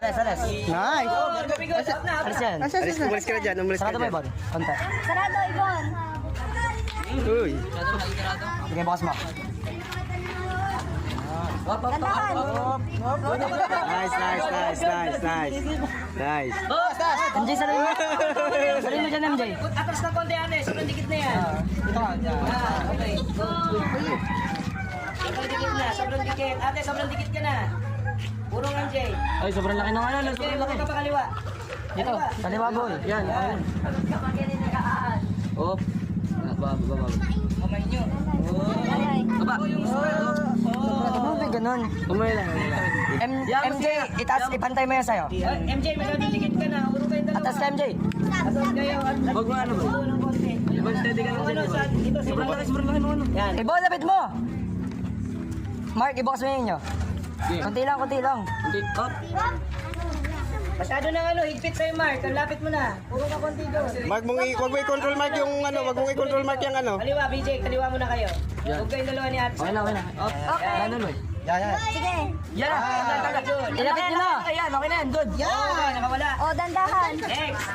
Alas. Nice. Alas yan. Umalis ka na dyan, umalis ka Sarado ba, dyan. Ibon? Konti. Sarado, Ibon. Uy. Sige, bukas mo. Gandahan. Nice. MJ, saluhin mo. Saluhin mo dyan, MJ. Atras ng konti, ate. Sobrang dikit na yan. Ito ka, dyan. Okay. Sobrang dikit na. Sobrang dikit. Ate, sobrang dikit ka na. Purong MJ. Ay, sobrang laki ng ano. MJ, Sobrang huwag laki. ka pa kaliwa. Dito, kaliwa, boy. Yan. Oh. Baba. Kamay nyo. Baba. Ano ba ganun? Umay lang. MJ, ipantay mo yan sa'yo. MJ, masyadong dikit ka na. Puro kayong dalawa. Atas ka, MJ. Atas kayo. Huwag mo ano ba? Puro ng konti. Ibang steady ka lang dyan. Ito, sobrang laki mo. Yan. Ibo, lapit mo. Mark, ibukas mo yun nyo. Kunti lang. Masyado nang higpit sa'yo, Mark. Ang lapit mo na. Puro ka konti doon. Mark, wag mo i-control Mark yung ano, wag mo i-control Mark yung ano. Kaliwa, BJ. Kaliwa muna kayo. Huwag kayong dalawa ni Ate. Okay na. Okay. Ganun, boy. Yan. Sige. Yan. Ilapit nyo na. Yan, okay na yan. Good. Okay, nakawala. O, dandahan. Next.